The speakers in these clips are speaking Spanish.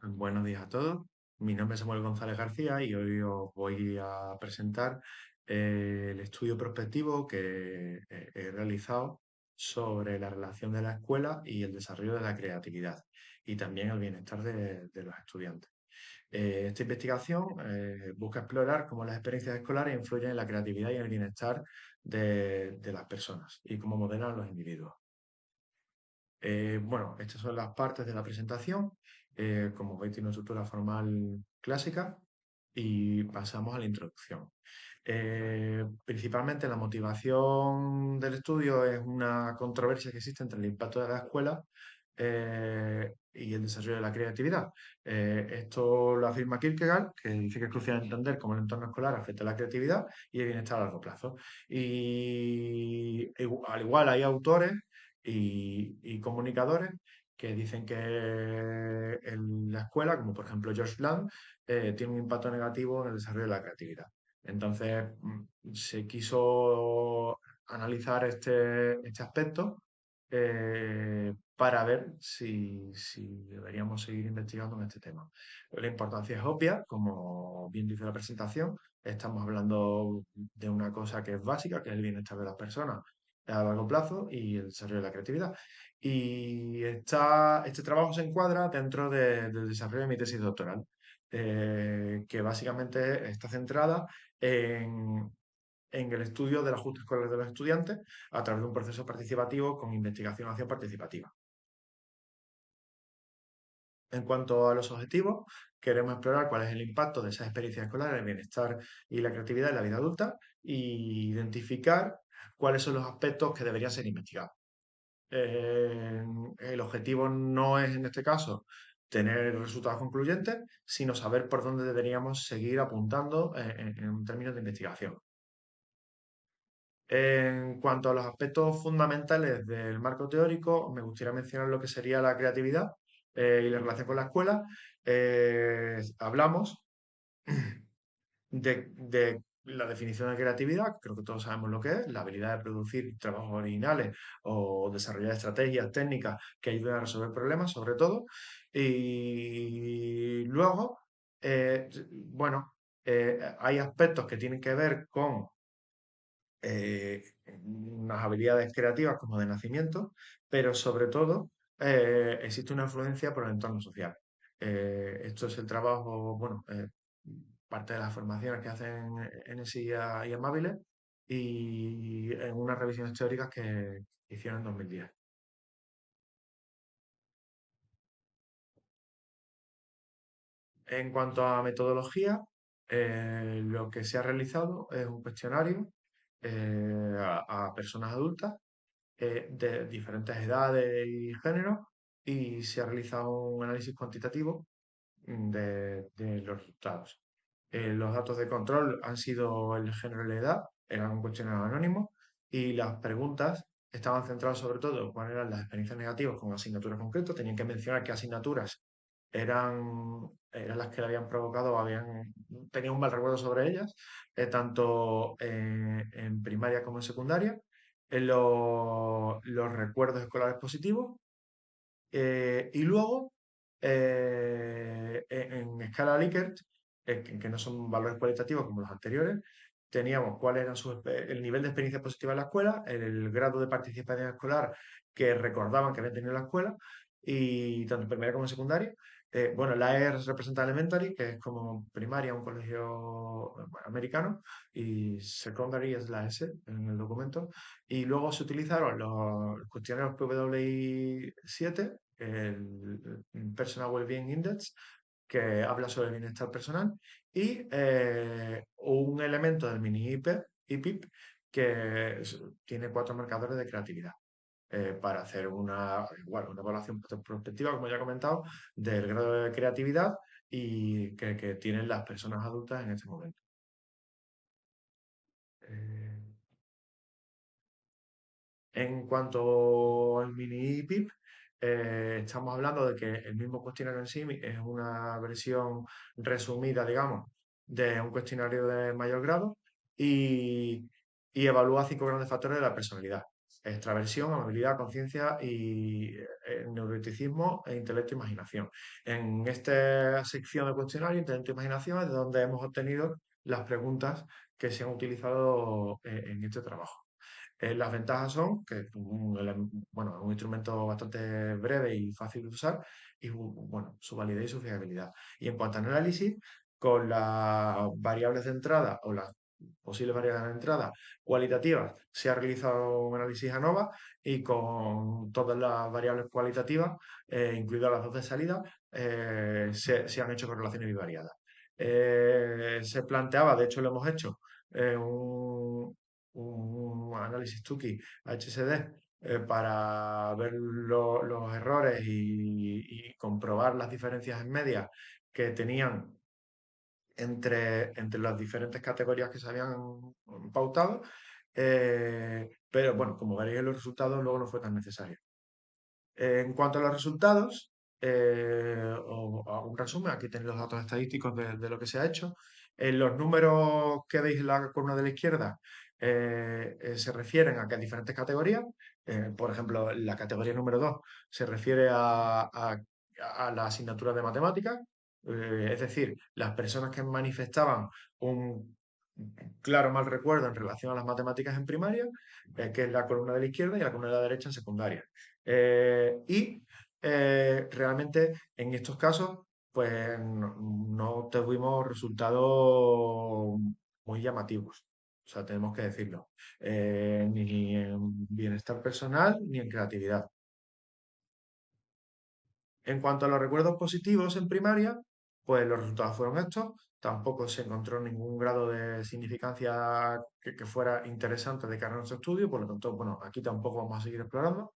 Buenos días a todos. Mi nombre es Samuel González García y hoy os voy a presentar el estudio prospectivo que he realizado sobre la relación de la escuela y el desarrollo de la creatividad y también el bienestar de los estudiantes. Esta investigación busca explorar cómo las experiencias escolares influyen en la creatividad y en el bienestar de las personas y cómo modelan a los individuos. Bueno, estas son las partes de la presentación. Como veis, tiene una estructura formal clásica y pasamos a la introducción. Principalmente la motivación del estudio es una controversia que existe entre el impacto de la escuela y el desarrollo de la creatividad. Esto lo afirma Kierkegaard, que dice que es crucial entender cómo el entorno escolar afecta a la creatividad y el bienestar a largo plazo. Y al igual hay autores y comunicadores que dicen que la escuela, como por ejemplo George Blunt, tiene un impacto negativo en el desarrollo de la creatividad. Entonces, se quiso analizar este aspecto para ver si deberíamos seguir investigando en este tema. La importancia es obvia, como bien dice la presentación, estamos hablando de una cosa que es básica, que es el bienestar de las personas a largo plazo y el desarrollo de la creatividad. Y este trabajo se encuadra dentro del desarrollo de mi tesis doctoral, que básicamente está centrada en el estudio del ajuste escolar de los estudiantes a través de un proceso participativo con investigación acción participativa. En cuanto a los objetivos, queremos explorar cuál es el impacto de esas experiencias escolares en el bienestar y la creatividad en la vida adulta e identificar cuáles son los aspectos que deberían ser investigados. Eh, el objetivo no es, en este caso, tener resultados concluyentes, sino saber por dónde deberíamos seguir apuntando en términos de investigación. En cuanto a los aspectos fundamentales del marco teórico, me gustaría mencionar lo que sería la creatividad y la relación con la escuela. Hablamos de la definición de creatividad, creo que todos sabemos lo que es, la habilidad de producir trabajos originales o desarrollar estrategias técnicas que ayuden a resolver problemas, sobre todo. Y luego, bueno, hay aspectos que tienen que ver con eh, unas habilidades creativas como de nacimiento, pero sobre todo existe una influencia por el entorno social. Esto es el trabajo, bueno, parte de las formaciones que hacen en ESI y Amabile y en unas revisiones teóricas que hicieron en 2010. En cuanto a metodología, lo que se ha realizado es un cuestionario a personas adultas de diferentes edades y géneros y se ha realizado un análisis cuantitativo de los resultados. Los datos de control han sido el género y la edad, eran un cuestionario anónimo y las preguntas estaban centradas sobre todo en cuáles eran las experiencias negativas con asignaturas concretas, tenían que mencionar qué asignaturas eran las que le habían provocado, tenían un mal recuerdo sobre ellas, tanto en primaria como en secundaria, en los recuerdos escolares positivos y luego en escala Likert, que no son valores cualitativos como los anteriores, teníamos cuál era el nivel de experiencia positiva en la escuela, el grado de participación escolar que recordaban que habían tenido en la escuela, y tanto en primaria como en secundaria. Bueno, la E representa Elementary, que es como primaria, un colegio bueno, americano, y Secondary es la S en el documento. Y luego se utilizaron los cuestionarios PWI 7, el Personal Wellbeing Index, que habla sobre el bienestar personal, y un elemento del mini IPIP que tiene cuatro marcadores de creatividad. Para hacer una evaluación prospectiva, como ya he comentado, del grado de creatividad y que tienen las personas adultas en este momento. Eh, En cuanto al mini PIP, estamos hablando de que el mismo cuestionario en sí es una versión resumida, digamos, de un cuestionario de mayor grado y, y evalúa cinco grandes factores de la personalidad. extraversión, amabilidad, conciencia y neuroticismo e intelecto e imaginación. En esta sección de cuestionario, intelecto e imaginación, es de donde hemos obtenido las preguntas que se han utilizado en este trabajo. Las ventajas son que bueno, es un instrumento bastante breve y fácil de usar y bueno, su validez y su fiabilidad. Y en cuanto a análisis, con las variables de entrada o las posibles variables de entrada cualitativas, se ha realizado un análisis ANOVA y con todas las variables cualitativas, incluidas las dos de salida, se han hecho correlaciones bivariadas. Se planteaba, de hecho lo hemos hecho, un análisis Tukey HCD para ver los errores y comprobar las diferencias en media que tenían entre las diferentes categorías que se habían pautado. Pero bueno, como veréis en los resultados, luego no fue tan necesario. En cuanto a los resultados, o a un resumen, aquí tenéis los datos estadísticos de lo que se ha hecho. Los números que veis en la columna de la izquierda se refieren a que diferentes categorías. Por ejemplo, la categoría número 2 se refiere a la asignatura de matemáticas, es decir, las personas que manifestaban un claro mal recuerdo en relación a las matemáticas en primaria, que es la columna de la izquierda, y la columna de la derecha en secundaria. Realmente en estos casos, pues no tuvimos resultados muy llamativos. O sea, tenemos que decirlo. Ni en bienestar personal ni en creatividad. En cuanto a los recuerdos positivos en primaria, pues los resultados fueron estos. Tampoco se encontró ningún grado de significancia que fuera interesante de cara a nuestro estudio, por lo tanto, bueno, aquí tampoco vamos a seguir explorando.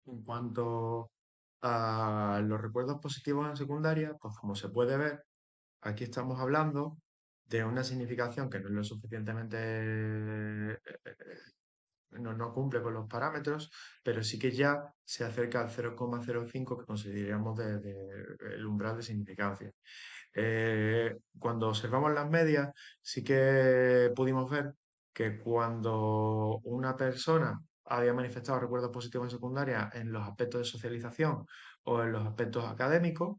En cuanto a los recuerdos positivos en secundaria, pues como se puede ver, aquí estamos hablando de una significación que no es lo suficientemente, no cumple con los parámetros, pero sí que ya se acerca al 0,05 que consideramos el umbral de significancia. Cuando observamos las medias, sí que pudimos ver que cuando una persona había manifestado recuerdos positivos en secundaria en los aspectos de socialización o en los aspectos académicos,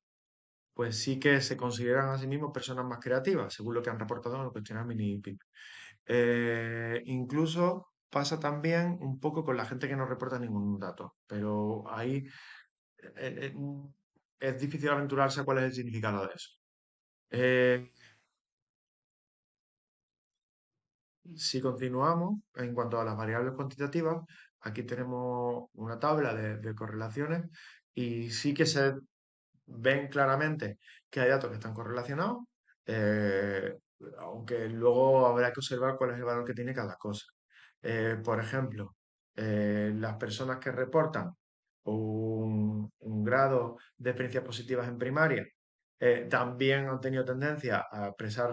pues sí que se consideran a sí mismos personas más creativas, según lo que han reportado en el cuestionario mini-PIP. Incluso pasa también un poco con la gente que no reporta ningún dato, pero ahí eh, eh, es difícil aventurarse a cuál es el significado de eso. Eh, Si continuamos, en cuanto a las variables cuantitativas, aquí tenemos una tabla de correlaciones y sí que se ven claramente que hay datos que están correlacionados, eh, aunque luego habrá que observar cuál es el valor que tiene cada cosa. Por ejemplo, las personas que reportan un grado de experiencias positivas en primaria también han tenido tendencia a expresar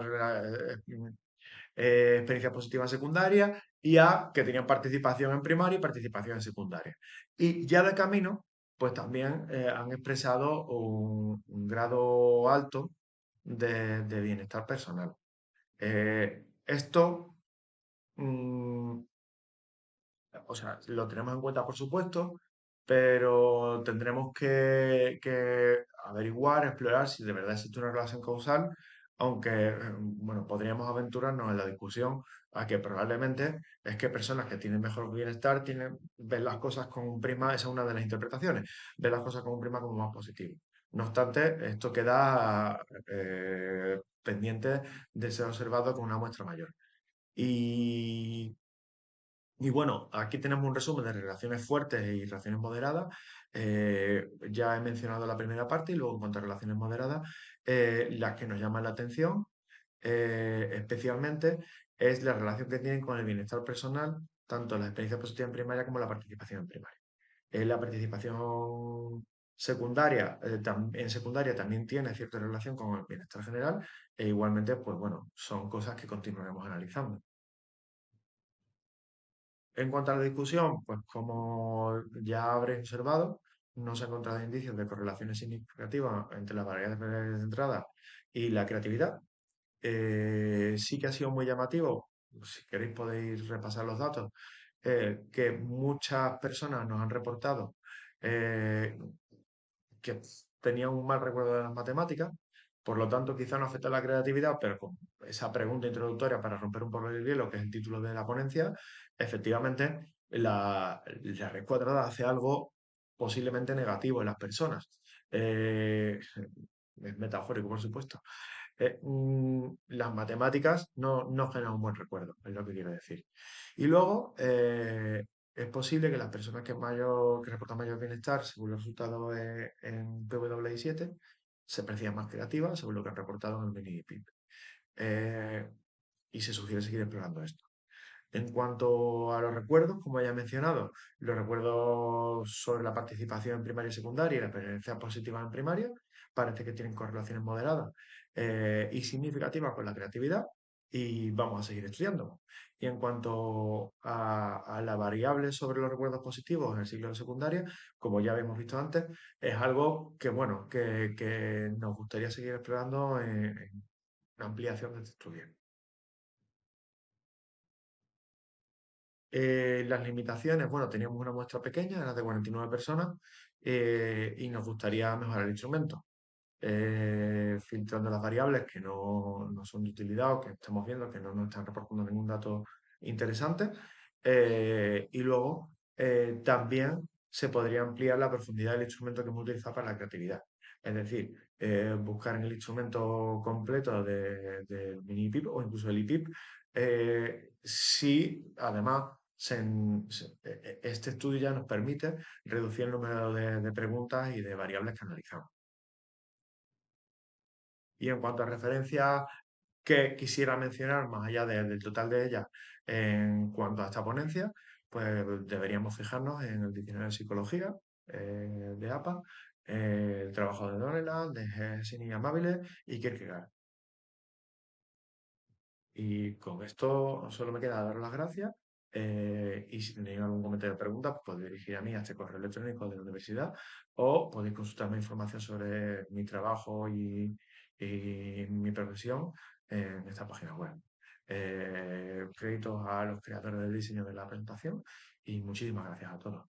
experiencia positiva en secundaria y A, que tenían participación en primaria y participación en secundaria. Y ya de camino, pues también han expresado un grado alto de bienestar personal. Esto, mm, o sea, lo tenemos en cuenta, por supuesto, pero tendremos que averiguar, explorar si de verdad existe una relación causal, aunque, bueno, podríamos aventurarnos en la discusión a que probablemente es que personas que tienen mejor bienestar ven las cosas con un prisma, esa es una de las interpretaciones, ven las cosas con un prisma como más positivo. No obstante, esto queda pendiente de ser observado con una muestra mayor. Y y bueno, aquí tenemos un resumen de relaciones fuertes y relaciones moderadas. Ya he mencionado la primera parte y luego en cuanto a relaciones moderadas, las que nos llaman la atención especialmente es la relación que tienen con el bienestar personal, tanto la experiencia positiva en primaria como la participación en primaria. La participación secundaria, en secundaria también tiene cierta relación con el bienestar general e igualmente, pues bueno, son cosas que continuaremos analizando. En cuanto a la discusión, pues como ya habréis observado, no se han encontrado indicios de correlaciones significativas entre las variables de entrada y la creatividad. Sí que ha sido muy llamativo si queréis podéis repasar los datos, que muchas personas nos han reportado eh, que tenía un mal recuerdo de las matemáticas, por lo tanto quizá no afecta la creatividad, pero con esa pregunta introductoria para romper un poco el hielo, que es el título de la ponencia, efectivamente la red cuadrada hace algo posiblemente negativo en las personas. Es metafórico, por supuesto. Las matemáticas no generan un buen recuerdo, es lo que quiero decir. Y luego, es posible que las personas que reportan mayor bienestar, según los resultados en PWI7, se perciban más creativas, según lo que han reportado en el mini-PIP. Eh, y se sugiere seguir explorando esto. En cuanto a los recuerdos, como ya he mencionado, los recuerdos sobre la participación en primaria y secundaria y la experiencia positiva en primaria parece que tienen correlaciones moderadas y significativas con la creatividad y vamos a seguir estudiando. Y en cuanto a la variable sobre los recuerdos positivos en el ciclo de secundaria, como ya habíamos visto antes, es algo que, bueno, que nos gustaría seguir explorando en la ampliación de este estudio. Las limitaciones, bueno, teníamos una muestra pequeña, era de 49 personas, y nos gustaría mejorar el instrumento, filtrando las variables que no son de utilidad o que estamos viendo que no nos están reportando ningún dato interesante. Y luego también se podría ampliar la profundidad del instrumento que hemos utilizado para la creatividad. Es decir, buscar en el instrumento completo del mini PIP o incluso el IPIP, si además este estudio ya nos permite reducir el número de preguntas y de variables que analizamos. Y en cuanto a referencias que quisiera mencionar, más allá del total de ellas, en cuanto a esta ponencia, pues deberíamos fijarnos en el Diccionario de Psicología de APA, el trabajo de Donnellan, de Hessing y Amabile y Kierkegaard. Y con esto solo me queda daros las gracias. Y si tenéis algún comentario o pregunta, pues podéis dirigir a mí a este correo electrónico de la universidad o podéis consultarme información sobre mi trabajo y mi profesión en esta página web. Créditos a los creadores del diseño de la presentación y muchísimas gracias a todos.